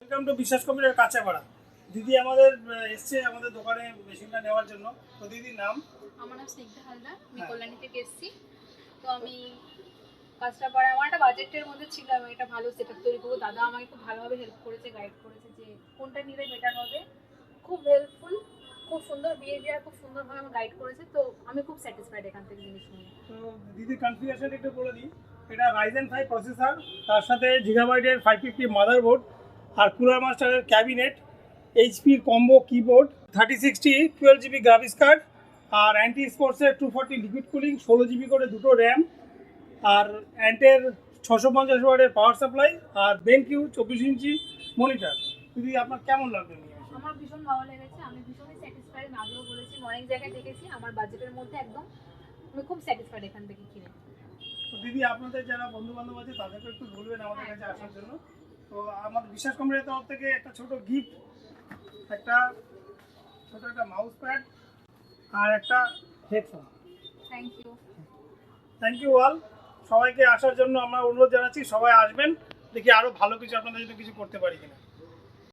Welcome to বিশ্বাস computer Kanchapara. দিদি আমাদের এসছে আমাদের দোকানে মেশিনটা নেওয়ার জন্য। তো দিদির নাম? আমার নাম স্নিগ্ধা হালদার, আমি কল্যাণী থেকে এসেছি। তো আমি কাঁচরাপাড়া, আমার একটা বাজেটের মধ্যে ছিল, আমি একটা ভালো সেট আপ তৈরি করবো। দাদা আমাকে খুব ভালোভাবে হেল্প করেছে, গাইড করেছে যে কোনটা নিলে বেটার হবে। খুব হেল্পফুল, খুব সুন্দর বিহেভিয়ার, খুব সুন্দরভাবে আমার গাইড করেছে। তো আমি খুব স্যাটিসফাইড এখান থেকে জিনিস নিয়ে। তো দিদির কনফিগারেশন একটু বলে দিই। এটা রাইজেন 5 প্রসেসর, তার সাথে জিগাবাইটের 550 মাদারবোর্ড, আর কুলার মাস্টারের ক্যাবিনেট, এইচপির combo keyboard, 3060 12GB graphics card, আর অ্যান্টি স্পোর্টসের 240 লিকুইড কুলিং, 16GB করে দুটো র্যাম, আর অ্যান্টের 650 ওয়াটের পাওয়ার সাপ্লাই, আর বেনকিউ 24 ইঞ্চি মনিটর। দিদি আপনার কেমন লাগবে নিয়ে? আমার ভীষণ ভালো লেগেছে, আমি ভীষণই স্যাটিসফাইড। আমি আগেও বলেছি, অনেক জায়গায় দেখেছি, আমার বাজেটের মধ্যে একদম আমি খুব স্যাটিসফাইড এখান থেকে কিনে। তো দিদি আপনাদের যারা বন্ধু বান্ধব আছে তাদেরকে একটু বলবেন আমাদের কাছে আসার জন্য। তো আমাদের বিশ্বাস কম্পিউটারের তরফ থেকে একটা ছোট গিফট, একটা ছোট একটা মাউস প্যাড আর একটা headphone. Thank you. Thank you all. সবাইকে আসার জন্য আমরা অনুরোধ জানাচ্ছি, সবাই আসবেন, দেখি আরও ভালো কিছু আপনাদের জন্য কিছু করতে পারি কিনা।